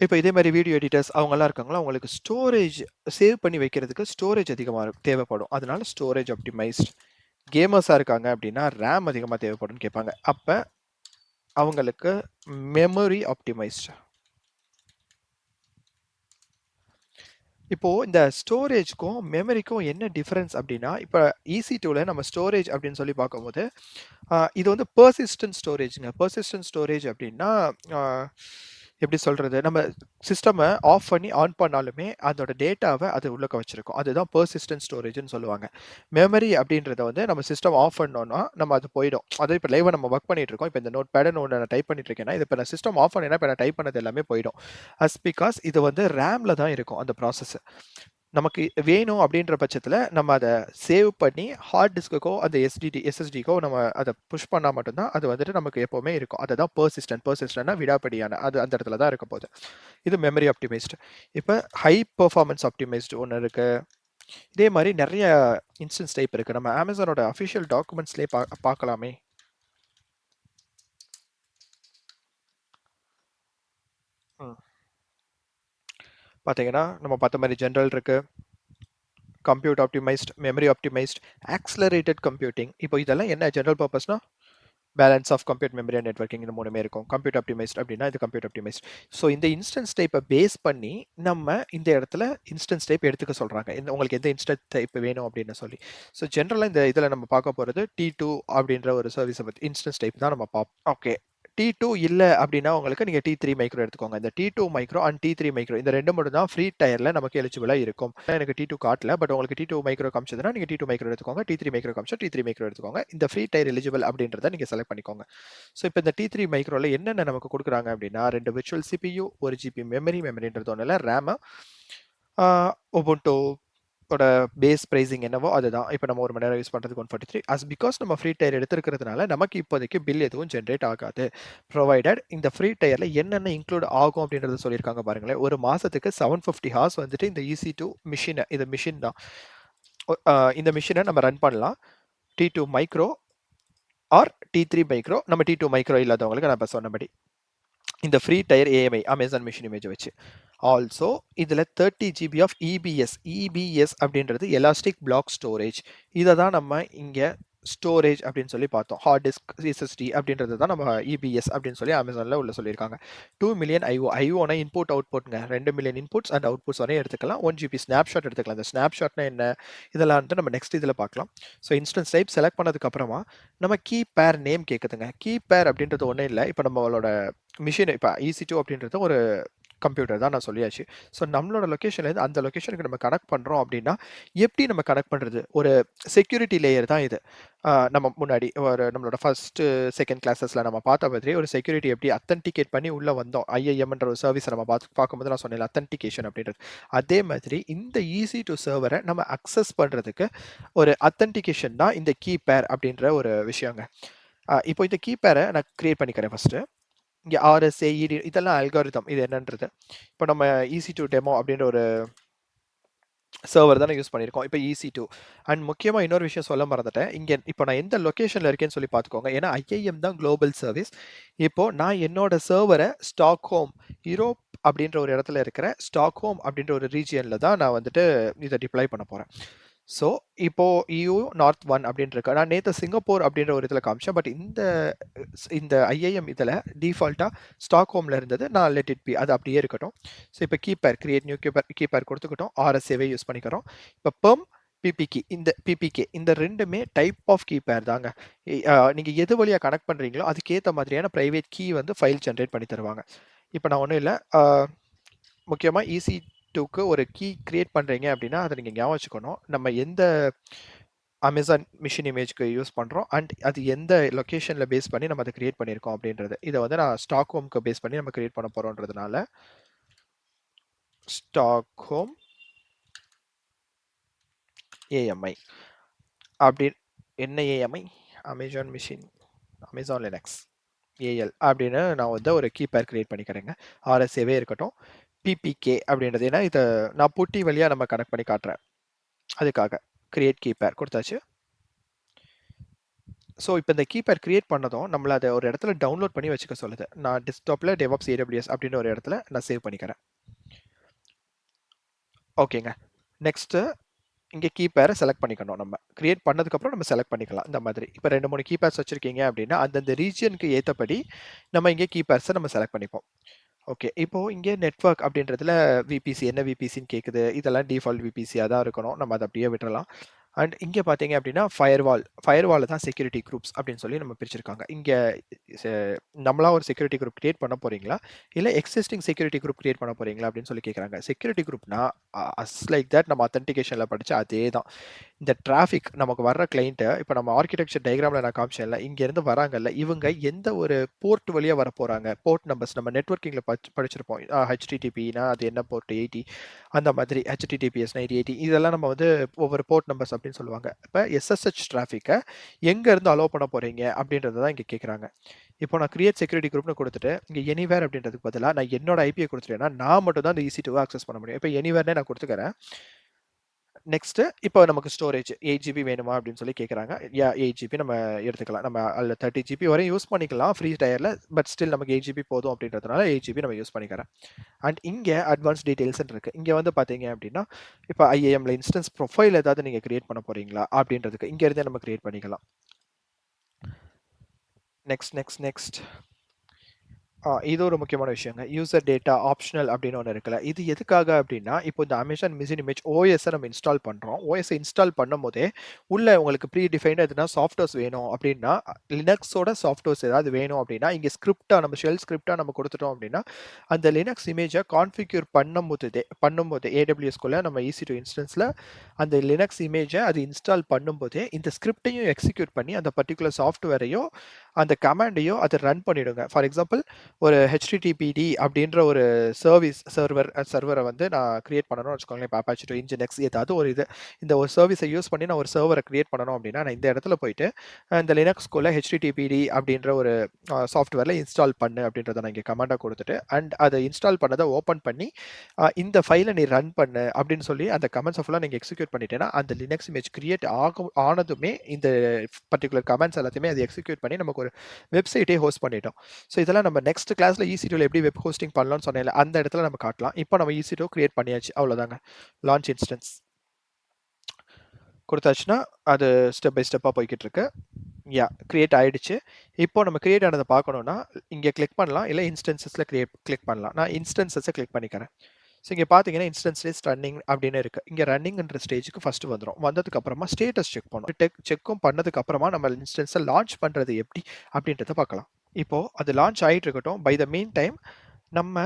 இப்ப இதே மாரி வீடியோ எடிட்டர்ஸ் அவங்கலாம் இருக்காங்களா, அவங்களுக்கு ஸ்டோரேஜ் சேவ் பண்ணி வைக்கிறதுக்கு ஸ்டோரேஜ் அதிகமா தேவைப்படும். அதனால ஸ்டோரேஜ் ஆப்டிமைஸ்ட். கேமர்ஸா இருக்காங்க அப்படின்னா, RAM அதிகமா தேவைப்படும்னு கேட்பாங்க. அப்ப அவங்களுக்கு மெமரி ஆப்டிமைஸ்ட். இப்போ இந்த ஸ்டோரேஜ்க்கும், மெமரிக்கும் என்ன டிஃபரன்ஸ் அப்படின்னா, இப்ப EC2ல நம்ம ஸ்டோரேஜ் அப்படின்னு சொல்லி பார்க்கும்போது, இது வந்து பெர்சிஸ்டன்ட் ஸ்டோரேஜ்ங்க. பெர்சிஸ்டன்ட் ஸ்டோரேஜ் அப்படின்னா, அ எப்படி சொல்றது? நம்ம சிஸ்டம ஆஃப் பண்ணி ஆன் பண்ணாலுமே, அதோட டேட்டாவ அது உள்ளக்க வச்சிருக்கும். அதுதான் பெர்சிஸ்டென்ட் ஸ்டோரேஜ்ன்னு சொல்லுவாங்க. மெமரி அப்படின்றத வந்து நம்ம சிஸ்டம் ஆஃப் பண்ணோம்னா, நம்ம அது போயிடும். அது இப்ப லைவா நம்ம வொர்க் பண்ணிட்டு இருக்கோம். இப்ப இந்த நோட்பேடுன்னு ஒண்ணு நான் டைப் பண்ணிட்டு இருக்கேன்னா, இது இப்ப நான் சிஸ்டம் ஆஃப் பண்ணேன்னா, இப்ப நான் டைப் பண்ணது எல்லாமே போயிடும். பிகாஸ் இது வந்து ரேம்ல தான் இருக்கும் அந்த ப்ராசஸ். நமக்கு வேணும் அப்படின்ற பட்சத்துல நம்ம அத சேவ் பண்ணி ஹார்ட் டிஸ்க்குக்கோ, அந்த எஸ்எஸ்டிக்கோ நம்ம அத புஷ் பண்ணா மட்டும் தான் அது வந்துட்டு நமக்கு எப்பவுமே இருக்கும். அதுதான் பெர்சிஸ்டன்ட்னா விடாப்பிடியான. அது அந்த இடத்துல தான் இருக்க போகுது. இது மெமரி ஆப்டிமைஸ்டு. இப்ப ஹை பெர்ஃபார்மன்ஸ் ஆப்டிமைஸ்டு ஒண்ணு இருக்கு. இதே மாரி நெறைய இன்ஸ்டன்ஸ் டைப் இருக்கு. நம்ம Amazonோட அஃபிஷியல் டாக்குமெண்ட்ஸ்லயே பார்க்கலாமே. ம். பார்த்தீங்கன்னா, நம்ம பார்த்த மாரி ஜெனரல் இருக்கு. Compute optimised, memory optimised, accelerated computing. இப்போ இதெல்லாம் என்ன ஜெனரல் பர்ப்பஸ்னா, balance of compute memory and networking இந்த 3மே இருக்கும். கம்ப்யூட் ஆப்டிமைஸ்ட் அப்படின்னா இது கம்ப்யூட் ஆப்டிமைஸ்ட். ஸோ இந்த இன்ஸ்டன்ஸ் டைப்பை பேஸ் பண்ணி நம்ம இந்த இடத்துல இன்ஸ்டன்ஸ் டைப் எடுத்துக்க சொல்றாங்க. உங்களுக்கு எந்த இன்ஸ்டன்ஸ் டைப் வேணும் அப்படின்னு சொல்லி. ஸோ ஜென்ரலாக இந்த இதில் நம்ம பார்க்க போகிறது T2 அப்படின்ற ஒரு சர்வீஸை பற்றி இன்ஸ்டன்ஸ் டைப் தான் நம்ம பார்ப்போம். ஓகே. T2 இல்ல அப்படின்னா உங்களுக்கு நீங்க T3 மைக்ரோ எடுத்துக்கோங்க. இந்த T2 micro and T3 micro இந்த 2 மட்டும் தான் ஃப்ரீ டயர்ல நமக்கு எலிஜிபிளா இருக்கும். எனக்கு T2 காட்டல. பட் உங்களுக்கு T2 மைக்ரோ காமிச்சதுன்னா நீங்க T2 மைக்ரோ எடுத்துக்கோங்க. T3 மைக்ரோ காமிச்சா T3 மைக்ரோ எடுத்துக்கோங்க. இந்த ஃப்ரீ டயர் எலிஜிபிள் அப்படின்றத நீங்க செலக்ட் பண்ணிக்கோங்க. ஸோ இப்போ இந்த T3 மைக்ரோல என்னென்ன நமக்கு குடுக்குறாங்க அப்படின்னா 2 விர்ச்சுவல் CPU, 1 ஜிபி மெமரின்றது ஒண்ணும் இல்ல. RAM, Ubuntu ஓட பேஸ் பிரைசிங் என்னவோ அதுதான். இப்ப நம்ம 1 மணி நேரம் யூஸ் பண்றதுக்கு 143. பிகாஸ் நம்ம ஃப்ரீ டயர் எடுத்திருக்கிறதுனால நமக்கு இப்போதைக்கு பில் எதுவும் ஜெனரேட் ஆகாது. புரொவைடட் இந்த ஃப்ரீ டயர்ல என்னென்ன இன்க்ளூட் ஆகும் அப்படின்றத சொல்லியிருக்காங்க பாருங்களேன். ஒரு மாசத்துக்கு 750 ஹார்ஸ் வந்துட்டு இந்த EC2 மிஷின இது மிஷின் தான். இந்த மிஷின நம்ம ரன் பண்ணலாம். T2 micro R T3 micro. நம்ம T2 மைக்ரோ இல்லாதவங்களுக்கு நான் இப்ப சொன்னபடி. இந்த free tyre AMI Amazon machine image வச்சு. ஆல்சோ இதுல 30 ஜிபி ஆஃப் EBS அப்படின்றது எலாஸ்டிக் பிளாக் ஸ்டோரேஜ். இத தான் நம்ம இங்க ஸ்டோரேஜ் அப்படின்னு சொல்லி பார்த்தோம். ஹார்ட் டிஸ்க் SSD அப்படின்றது தான் நம்ம EBS அப்படின்னு சொல்லி அமேசான்ல உள்ள சொல்லியிருக்காங்க. 2 மில்லியன் IOனா இன்புட் அவுட்புட்ங்க. 2 மில்லியன் இன்புட்ஸ் அண்ட் அவுட்புட்ஸ் வரையும் எடுத்துக்கலாம். 1 ஜிபி ஸ்னாப்ஷாட் எடுத்துக்கலாம். இந்த ஸ்னாப்ஷாட்னா என்ன? இதெல்லாம் வந்து நம்ம நெக்ஸ்ட் இதுல பார்க்கலாம். ஸோ இன்ஸ்டன்ஸ் டைப் செலக்ட் பண்ணதுக்கு அப்புறமா நம்ம கீ பேர் நேம் கேக்குதுங்க. கீ பேர் அப்படின்றது ஒண்ணும் இல்ல. இப்ப நம்மளோட மிஷின் இப்ப EC2 அப்படின்றது ஒரு கம்ப்யூட்டர் தான் நான் சொல்லியாச்சு. ஸோ நம்மளோட லொகேஷன்லேருந்து அந்த லொகேஷனுக்கு நம்ம கனெக்ட் பண்றோம் அப்படின்னா, எப்படி நம்ம கனெக்ட் பண்றது? ஒரு செக்யூரிட்டி லேயர் தான் இது. நம்ம முன்னாடி ஒரு நம்மளோட ஃபர்ஸ்ட், செகண்ட் கிளாஸஸ்ல நம்ம பார்த்த மாதிரி ஒரு செக்யூரிட்டி எப்படி அத்தன்டிகேட் பண்ணி உள்ள வந்தோம். IIMன்ற ஒரு சர்வீஸ நம்ம பார்க்கும்போது நான் சொன்னேன்ல அத்தன்டிகேஷன் அப்படின்றது. அதே மாதிரி இந்த EC2 சர்வர நம்ம அக்சஸ் பண்றதுக்கு ஒரு அத்தன்டிகேஷன் தான் இந்த கீ பேர் அப்படின்ற ஒரு விஷயங்க. இப்போ இந்த கீ பேர நான் கிரியேட் பண்ணிக்கிறேன் ஃபர்ஸ்ட்டு. இங்க RSA, ED இதெல்லாம் அல்காரிதம். இது என்னன்றது. இப்போ நம்ம EC2 டெமோ அப்படின்ற ஒரு சர்வர் தானே யூஸ் பண்ணியிருக்கோம். இப்போ EC2 அண்ட் முக்கியமா இன்னொரு விஷயம் சொல்ல மறந்துட்டேன். இங்க இப்போ நான் எந்த லொகேஷன்ல இருக்கேன்னு சொல்லி பார்த்துக்கோங்க. ஏன்னா IIM தான் குளோபல் சர்வீஸ். இப்போ நான் என்னோட சர்வர ஸ்டாக்ஹோம், யூரோப் அப்படின்ற ஒரு இடத்துல இருக்கிற ஸ்டாக்ஹோம் அப்படின்ற ஒரு ரீஜியன்ல தான் நான் வந்துட்டு இத டிப்ளாய் பண்ண போறேன். ஸோ இப்போ EU நார்த் 1 அப்படின்னு இருக்கு. நான் நேத்து சிங்கப்பூர் அப்படின்ற ஒரு இதுல காமிச்சேன். பட் இந்த IIM இதுல டிஃபால்ட்டா ஸ்டாக்ஹோம்ல இருந்தது. நான் லெட் இட் பி அது அப்படியே இருக்கட்டும். ஸோ இப்போ கீப்பர் கிரியேட் நியூ கீப்பர் கொடுத்துக்கிட்டோம். RSAவே யூஸ் பண்ணிக்கிறோம். இப்போ PPK இந்த 2மே டைப் ஆஃப் கீப்பர் தாங்க. நீங்க எது வழியா கனெக்ட் பண்றீங்களோ அதுக்கேத்த மாதிரியான பிரைவேட் கீ வந்து ஃபைல் ஜெனரேட் பண்ணி தருவாங்க. இப்போ நான் ஒண்ணும் இல்ல. முக்கியமா EC2க்கு ஒரு கீ கிரியேட் பண்றீங்க அப்படின்னா, அத நீங்க ஞாபகம் வச்சுக்கணும். நம்ம எந்த அமேசான் மிஷின் இமேஜ்க்கு யூஸ் பண்றோம் அண்ட் அது எந்த லொகேஷன்ல பேஸ் பண்ணி நம்ம அத கிரியேட் பண்ணியிருக்கோம் அப்படின்றது. இத வந்து நான் ஸ்டாக்ஹோம்க்கு பேஸ் பண்ணி நம்ம கிரியேட் பண்ண போறோம்ன்றதுனால, ஸ்டாக்ஹோம் AMI அப்படி என்ன AMI? Amazon machine, Amazon Linux AL அப்படின்னு நான் வந்து ஒரு கீ பேர் கிரியேட் பண்ணிக்கிறேங்க. RSAவே இருக்கட்டும். PPK அப்படின்றது ஏன்னா இத நான் புட்டி வழியா நம்ம கனெக்ட் பண்ணி காட்டுறேன். அதுக்காக கிரியேட் கீ பேர் குடுத்தாச்சு. ஸோ இப்போ இந்த கீபேட் கிரியேட் பண்ணதும் நம்மள அத ஒரு இடத்துல டவுன்லோட் பண்ணி வச்சுக்க சொல்லுது. நான் டெஸ்க்டாப்ல DevOps AWS அப்படின்னு ஒரு இடத்துல நான் சேவ் பண்ணிக்கிறேன். ஓகேங்க. நெக்ஸ்ட்டு இங்க கீபேர செலக்ட் பண்ணிக்கணும் நம்ம. கிரியேட் பண்ணதுக்கப்புறம் நம்ம செலக்ட் பண்ணிக்கலாம். இந்த மாதிரி. இப்ப 2, 3 கீபேர்ஸ் வச்சிருக்கீங்க அப்படின்னா, அந்தந்த ரீஜியனுக்கு ஏத்தபடி நம்ம இங்க கீபேர்ஸ நம்ம செலக்ட் பண்ணிப்போம். ஓகே. இப்போ இங்க நெட்வொர்க் அப்படின்றதுல VPC என்ன VPCன்னு கேக்குது. இதெல்லாம் டிஃபால்ட் VPCயா தான் இருக்கணும். நம்ம அத அப்படியே விட்டுறலாம். அண்ட் இங்க பார்த்தீங்க அப்படின்னா, ஃபயர்வால தான் செக்யூரிட்டி குரூப்ஸ் அப்படின்னு சொல்லி நம்ம பிரிச்சிருக்காங்க. இங்க செ நம்மளா ஒரு செக்யூரிட்டி குரூப் கிரியேட் பண்ண போறீங்களா? இல்ல எக்ஸிஸ்டிங் செக்யூரிட்டி குரூப் கிரியேட் பண்ண போறீங்களா? அப்படின்னு சொல்லி கேட்குறாங்க. செக்யூரிட்டி குரூப்னா லைக் தட் நம்ம ஆத்தென்டிகேஷன்ல படிச்ச அதே தான். இந்த டிராஃபிக் நமக்கு வர்ற கிளையன்ட்ட இப்ப நம்ம ஆர்க்கிடெக்சர் டயகிராம்ல நான் காமிச்சேன்ல, இங்க இருந்து வராங்கல்ல, இவங்க எந்த ஒரு போர்ட் வழியா வரப்போறாங்க. போர்ட் நம்பர்ஸ் நம்ம நெட்வொர்க்கிங்ல படிச்சிருப்போம். HTTPனா அது என்ன போர்ட் 80 அந்த மாதிரி HTTPSனா 8080 இதெல்லாம் நம்ம வந்து ஒவ்வொரு போர்ட் நம்பர்ஸ் அப்படின்னு சொல்லுவாங்க. இப்ப SSH டிராஃபிக்க எங்க இருந்து அலோவ் பண்ண போறீங்க அப்படின்றத தான் இங்க கேட்குறாங்க. இப்போ நான் கிரியேட் செக்யூரிட்டி குரூப்னு குடுத்துட்டு, இங்க எனிவேர் அப்படின்றதுக்கு பதிலா நான் என்னோட ஐபிய குடுத்துட்டேன்னா, நான் மட்டும் தான் இந்த EC2வ ஆக்சஸ் பண்ண முடியும். இப்ப எனிவேர்னே நான் குடுத்துக்கிறேன். நெக்ஸ்ட் இப்போ நமக்கு ஸ்டோரேஜ் 8 ஜிபி வேணுமா அப்படின்னு சொல்லி கேட்குறாங்க. 8 ஜிபி நம்ம எடுத்துக்கலாம். நம்ம அதில் 30 ஜிபி வரையும் யூஸ் பண்ணிக்கலாம் ஃப்ரீ டயர்ல. பட் ஸ்டில் நமக்கு 8 ஜிபி போதும் அப்படின்றதுனால 8 ஜிபி நம்ம யூஸ் பண்ணிக்கிறேன். அண்ட் இங்க அட்வான்ஸ் டீடைல்ஸ்ன்னு இருக்கு. இங்க வந்து பார்த்தீங்க அப்படின்னா, இப்போ ஐஏஎம்ல இன்ஸ்டன்ஸ் ப்ரொஃபைல் ஏதாவது நீங்க கிரியேட் பண்ண போறீங்களா அப்படின்றதுக்கு இங்க இருந்தே நம்ம கிரியேட் பண்ணிக்கலாம். நெக்ஸ்ட். இது ஒரு முக்கியமான விஷயங்க. யூசர் டேட்டா ஆப்ஷனல் அப்படின்னு ஒண்ணு இருக்குல்ல. இது எதுக்காக அப்படின்னா, இப்போ இந்த Amazon Mission Image OSஅ நம்ம இன்ஸ்டால் பண்றோம். OSஅ இன்ஸ்டால் பண்ணும்போதே, உள்ள உங்களுக்கு ப்ரீ டிஃபைன்டா எதுனா சாஃப்ட்வேர்ஸ் வேணும் அப்படின்னா, லினக்ஸோட சாஃப்ட்வேர்ஸ் ஏதாவது வேணும் அப்படின்னா, இங்க ஸ்கிரிப்ட்டா நம்ம ஷெல் ஸ்கிரிப்ட்டா நம்ம குடுத்துட்டோம் அப்படின்னா, அந்த லினக்ஸ் இமேஜ கான்ஃபிகர் பண்ணும்போதே AWSக்குள்ள நம்ம EC2 இன்ஸ்டன்ஸ்ல அந்த லினக்ஸ் இமேஜ அது இன்ஸ்டால் பண்ணும்போதே, இந்த ஸ்கிரிப்ட்டையும் எக்ஸிக்யூட் பண்ணி அந்த பர்ட்டிகுலர் சாஃப்ட்வேரையோ, அந்த கமாண்டையோ அது ரன் பண்ணிடுங்க. ஃபார் எக்ஸாம்பிள் ஒரு HTTPD அப்படின்ற ஒரு சர்வர வந்து நான் கிரியேட் பண்ணணும்னு வச்சுக்கோங்களேன். இப்போ Apache to Nginx ஏதாவது ஒரு இந்த ஒரு சர்வீஸை யூஸ் பண்ணி நான் ஒரு சர்வரை கிரியேட் பண்ணணும் அப்படின்னா, நான் இந்த இடத்துல போயிட்டு இந்த லினக்ஸ்குள்ள HTTPD அப்படின்ற ஒரு சாஃப்ட்வேர்ல இன்ஸ்டால் பண்ணு அப்படின்றத நான் இங்கே கமாண்டா கொடுத்துட்டு, அண்ட் அதை இன்ஸ்டால் பண்ணதை ஓப்பன் பண்ணி இந்த ஃபைலை நீ ரன் பண்ணு அப்படின்னு சொல்லி அந்த கமெண்ட்ஸை ஃபுல்லாக நீங்கள் எக்ஸிக்யூட் பண்ணிட்டேன்னா, அந்த லினக்ஸ் இமேஜ் கிரியேட் ஆனதுமே இந்த பர்டிகுலர் கமெண்ட்ஸ் எல்லாத்தையுமே அதை எக்ஸிக்யூட் பண்ணி நமக்கு ஒரு வெப்சைட்டே ஹோஸ்ட் பண்ணிட்டோம். ஸோ இதெல்லாம் நம்ம நெக்ஸ்ட் கிளாஸ்ல EC2ல எப்படி வெப் ஹோஸ்டிங் பண்ணலாம்னு சொன்னேன்ல, அந்த இடத்துல நம்ம காட்டலாம். இப்போ நம்ம EC2 கிரியேட் பண்ணியாச்சு. அவ்வளோதாங்க. லான்ச் இன்ஸ்டன்ஸ் கொடுத்தாச்சுன்னா, அது ஸ்டெப் பை ஸ்டெப்பா போய்க்கிட்டு இருக்கு. கிரியேட் ஆயிடுச்சு. இப்போ நம்ம கிரியேட் ஆனத பார்க்கணும்னா, இங்க கிளிக் பண்ணலாம். இல்ல இன்ஸ்டன்ஸஸ்ல கிளிக் பண்ணலாம். நான் இன்ஸ்டன்ஸஸ கிளிக் பண்ணிக்கிறேன். ஸோ இங்க பார்த்தீங்கன்னா, இன்ஸ்டன்ஸ் லிஸ்ட் ரன்னிங் அப்படின்னு இருக்கு. இங்க ரன்னிங்ன்ற ஸ்டேஜ்க்கு ஃபர்ஸ்ட் வந்துரும். வந்ததுக்கு அப்புறமா ஸ்டேட்டஸ் செக் பண்ணும். செக்கும் பண்ணதுக்கு அப்புறமா நம்ம இன்ஸ்டன்ஸ லான்ச் பண்றது எப்படி அப்படின்றத பார்க்கலாம். இப்போ அது லான்ச் ஆயிட்டு இருக்கட்டும். பை த மீன் டைம் நம்ம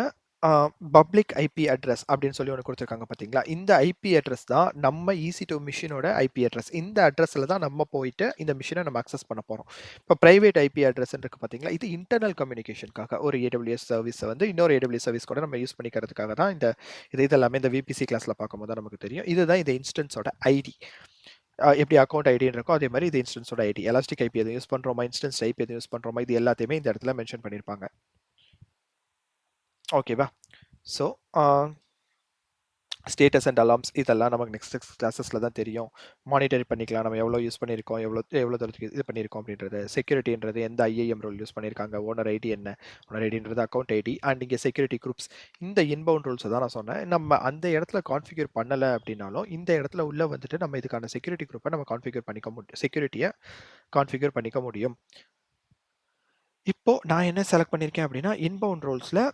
பப்ளிக் ஐபி அட்ரஸ் அப்படின்னு சொல்லி ஒண்ணு குடுத்துருக்காங்க பார்த்தீங்களா? இந்த ஐபி அட்ரஸ் தான் நம்ம EC2 மிஷினோட ஐபி அட்ரஸ். இந்த அட்ரஸ்ல தான் நம்ம போயிட்டு இந்த மிஷின நம்ம அக்சஸ் பண்ண போறோம். இப்போ பிரைவேட் ஐபி அட்ரஸ்ன்னு இருக்கு பார்த்தீங்களா? இது இன்டர்னல் கம்யூனிகேஷன்க்காக ஒரு AWS சர்வீஸ வந்து இன்னொரு AWS சர்வீஸ் கூட நம்ம யூஸ் பண்ணிக்கிறதுக்காக தான் இது எல்லாமே இந்த VPC கிளாஸ்ல பார்க்கும்போது தான் நமக்கு தெரியும். இதுதான் இந்த இன்ஸ்டன்ஸோட ஐடி. எப்படி அக்கவுண்ட் ஐடின்னு இருக்கோ, அதே மாரி இது இன்ஸ்டன்ஸோட ஐடி. எலாஸ்டிக் ஐபி எதுவும் யூஸ் பண்றோமா? இன்ஸ்டன்ஸ் டைப் எதுவும் யூஸ் பண்றோமா? இது எல்லாத்தையுமே இந்த இடத்துல மென்ஷன் பண்ணியிருப்பாங்க. ஓகேவா? So, a status and alarms இதெல்லாம் நமக்கு நெக்ஸ்ட் கிளாஸஸ்ல தான் தெரியும். மானிட்டர் பண்ணிக்கலாம். நம்ம எவ்வளோ யூஸ் பண்ணியிருக்கோம், எவ்வளோ தூரத்துக்கு இது பண்ணியிருக்கோம் அப்படின்றது. செக்யூரிட்டின்றது எந்த IAM ரோல் யூஸ் பண்ணியிருக்காங்க, ஓனர் ஐடி என்ன, ஓனர் ஐடின்றது அக்கவுண்ட் ஐடி அண்ட் இங்கே செக்யூரிட்டி குரூப்ஸ். இந்த இன்பவுண்ட் ரூல்ஸை தான் நான் சொன்னேன். நம்ம அந்த இடத்துல கான்ஃபிகர் பண்ணலை அப்படின்னாலும், இந்த இடத்துல உள்ள வந்துட்டு நம்ம இதுக்கான செக்யூரிட்டி குரூப்பை நம்ம கான்ஃபிகர் பண்ணிக்க முடியும். செக்யூரிட்டியை கான்ஃபிகர் பண்ணிக்க முடியும். இப்போ நான் என்ன செலக்ட் பண்ணியிருக்கேன் அப்படின்னா, இன்பவுண்ட் ரோல்ஸ்ல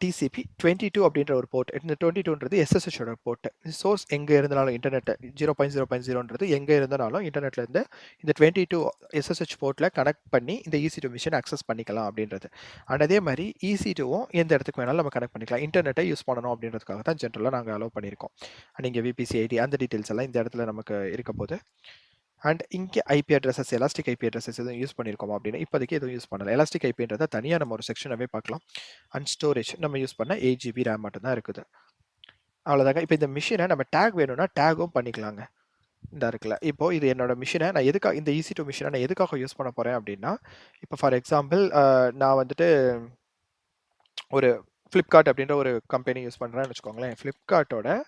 TCP 22 அப்படின்ற ஒரு போர்ட். இந்த 22ன்றது SSHஓட போர்ட். சோர்ஸ் எங்க இருந்தாலும் இன்டர்நெட் 0.0.0ன்றது எங்க இருந்தாலும் இன்டர்நெட்ல இருந்து இந்த 22 SSH போர்ட்ல கனெக்ட் பண்ணி இந்த EC2 மிஷின் அக்சஸ் பண்ணிக்கலாம் அப்படின்றது. அண்ட் அதே மாரி EC2வும் எந்த இடத்துக்கு வேணாலும் நம்ம கனெக்ட் பண்ணிக்கலாம். இன்டர்நெட்டை யூஸ் பண்ணணும் அப்படின்றதுக்காக தான் ஜென்ரலா நாங்க அலோவ் பண்ணியிருக்கோம். அண்ட் இங்க VPC ஐடி அந்த டீடைல்ஸ் எல்லாம் இந்த இடத்துல நமக்கு இருக்க போது. அண்ட் இங்கே IP addresses elastic IP addresses எதுவும் யூஸ் பண்ணியிருக்கோமா அப்படின்னா இப்போதைக்கு எதுவும் யூஸ் பண்ணல. எலாஸ்டிக் ஐபின்றத தனியாக நம்ம ஒரு செக்ஷனாகவே பார்க்கலாம். அண்ட் ஸ்டோரேஜ் நம்ம யூஸ் பண்ண 8 ஜிபி ரேம் மட்டும் தான் இருக்குது. அவ்வளோதாங்க. இப்போ இந்த மிஷினை நம்ம டேக் வேணும்னா டேகும் பண்ணிக்கலாங்க. இந்த இருக்குல்ல. இப்போ இது என்னோட மிஷினை நான் எதுக்காக இந்த EC2 மிஷினை நான் எதுக்காக யூஸ் பண்ண போறேன் அப்படின்னா, இப்போ ஃபார் எக்ஸாம்பிள் நான் வந்துட்டு ஒரு Flipkart அப்படின்ற ஒரு கம்பெனி யூஸ் பண்றேன்னு வச்சுக்கோங்களேன். Flipkartஓட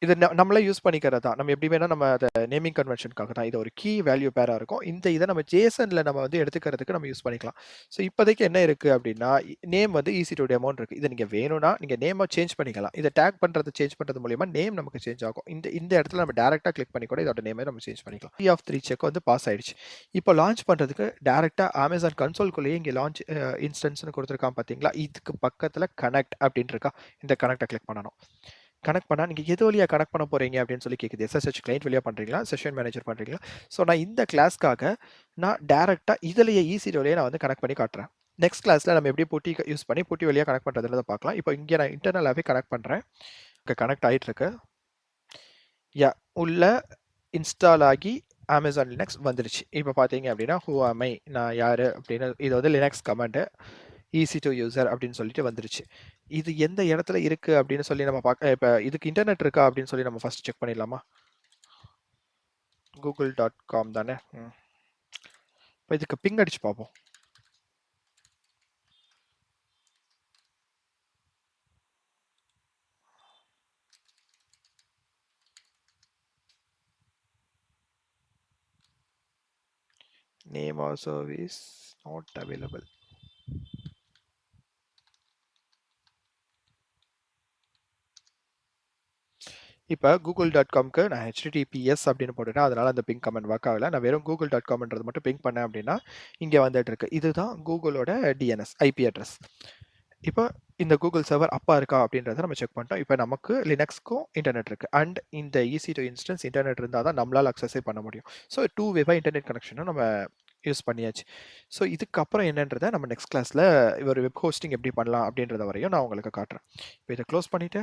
இது நம்மளே யூஸ் பண்ணிக்கிறது தான். நம்ம எப்படி வேணா நம்ம அத நேமிங் கன்வென்ஷன்க்காக தான். இது ஒரு கீ வேல்யூ பேரா இருக்கும். இத நம்ம JSONல நம்ம வந்து எடுத்துக்கிறதுக்கு நம்ம யூஸ் பண்ணிக்கலாம். ஸோ இப்போதைக்கு என்ன இருக்கு அப்படின்னா, நேம் வந்து EC2 டெமோன்னு இருக்கு. இத நீங்க வேணும்னா நீங்க நேம சேஞ்ச் பண்ணிக்கலாம். இத டேக் சேஞ்ச் பண்றது மூலியமா நேம் நமக்கு சேஞ்ச் ஆகும். இந்த இடத்துல நம்ம டைரக்ட்டா கிளிக் பண்ணி கூட இதோட நேம நம்ம சேஞ்ச் பண்ணிக்கலாம். 3 ஆஃப் 3 செக் வந்து பாஸ் ஆயிடுச்சு. இப்போ லான்ச் பண்றதுக்கு டைரக்ட்டா Amazon கன்சோல்குள்ளேயே இங்க லான்ச் இன்ஸ்டன்ஸ்ன்னு குடுத்துருக்கான் பார்த்தீங்களா? இதுக்கு பக்கத்துல கனெக்ட் அப்படின்னு இருக்கா? இந்த கனெக்ட்ட கிளிக் பண்ணணும். கனெக்ட் பண்ணா, நீங்க எது வழியா கனெக்ட் பண்ண போறீங்க அப்படின்னு சொல்லி கேட்குது. SSH கிளையன்ட் வழியா பண்றீங்களா? செஷன் மேனேஜர் பண்றீங்களா? ஸோ நான் இந்த கிளாஸ்க்காக நான் டைரக்ட்டா இதுலயே EC2 வழியா நான் வந்து கனெக்ட் பண்ணி காட்டுறேன். நெக்ஸ்ட் கிளாஸ்ல நம்ம எப்படி புட்டி யூஸ் பண்ணி புட்டி வழியா கனெக்ட் பண்றதுன்றத பார்க்கலாம். இப்போ இங்க நான் இன்டர்னலாவே கனெக்ட் பண்றேன். கனெக்ட் ஆயிட்டு இருக்கு. உள்ள இன்ஸ்டால் ஆகி Amazon லினக்ஸ் வந்துருச்சு. இப்போ பார்த்தீங்க அப்படின்னா, ஹூ ஆம் ஐ? நான் யாரு? அப்படின்னு இது வந்து லினக்ஸ் கமாண்ட் EC2 யூசர் அப்படின்னு சொல்லிட்டு வந்துருச்சு. இது எந்த இடத்துல இருக்கு அப்படின்னு சொல்லி நம்ம பார்க்க இப்ப இதுக்கு இன்டர்நெட் இருக்கா அப்படின்னு சொல்லி நம்ம ஃபர்ஸ்ட் செக் பண்ணிடலாமா? google.com தானே. இப்போ இதுக்கு பிங் அடிச்சு பார்ப்போம். Name of service not available. இப்போ google.comக்கு நான் https அப்படின்னு போட்டுட்டேன். அதனால அந்த பிங் கமெண்ட் ஒர்க் ஆகல. நான் வெறும் google.comன்றது மட்டும் பிங் பண்ணேன் அப்படின்னா, இங்க வந்துட்டு இருக்கு. இதுதான் கூகுளோட DNS ஐபி அட்ரஸ். இப்போ இந்த கூகுள் சர்வர் அப்பா இருக்கா அப்படின்றத நம்ம செக் பண்ணிட்டோம். இப்போ நமக்கு லினக்ஸ்க்கும் இன்டர்நெட் இருக்கு. அண்ட் இந்த EC2 இன்ஸ்டன்ஸ் இன்டர்நெட் இருந்தா தான் நம்மளால அக்சஸே பண்ண முடியும். ஸோ 2 வேவா இன்டர்நெட் கனெக்ஷனும் நம்ம யூஸ் பண்ணியாச்சு. ஸோ இதுக்கப்புறம் என்னன்றத நம்ம நெக்ஸ்ட் கிளாஸ்ல ஒரு வெப் ஹோஸ்டிங் எப்படி பண்ணலாம் அப்படின்றத வரையும் நான் உங்களுக்கு காட்டுறேன். இப்போ இதை க்ளோஸ் பண்ணிட்டு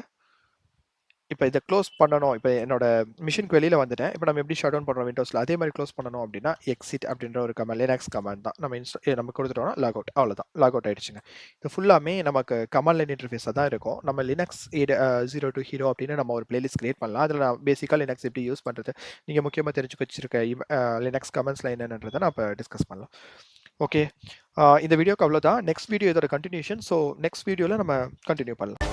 இப்போ இதை க்ளோஸ் பண்ணணும். இப்போ என்னோட மிஷினுக்கு வெளியில வந்துட்டேன். இப்போ நம்ம எப்படி ஷட் டவுன் பண்றோம் விண்டோஸ்ல, அதே மாதிரி க்ளோஸ் பண்ணணும் அப்படின்னா, எக்ஸிட் அப்படின்ற ஒரு கமாண்ட், லினக்ஸ் கமாண்ட் தான். நம்ம கொடுத்துட்டோம்னா லாக் அவுட். அவ்வளோதான். லாக் அவுட் ஆயிடுச்சுங்க. இது ஃபுல்லாமே நமக்கு கமாண்ட் லைன் இன்டர்ஃபேஸா தான் இருக்கும். நம்ம லினக்ஸ் 0 to ஹீரோ அப்படின்னு நம்ம ஒரு பிளேலிஸ்ட் கிரியேட் பண்ணலாம். அதில் நான் பேசிக்கா லினக்ஸ் எப்படி யூஸ் பண்றது, நீங்க முக்கியமா தெரிஞ்சு வச்சிருக்க லினக்ஸ் கமெண்ட்ஸ்ல என்னன்றதை நான் இப்போ டிஸ்கஸ் பண்ணலாம். ஓகே. இந்த வீடியோக்கு அவ்வளோதான். நெக்ஸ்ட் வீடியோ இதோட கண்டினியூஷன். ஸோ நெக்ஸ்ட் வீடியோல நம்ம கண்டினியூ பண்ணலாம்.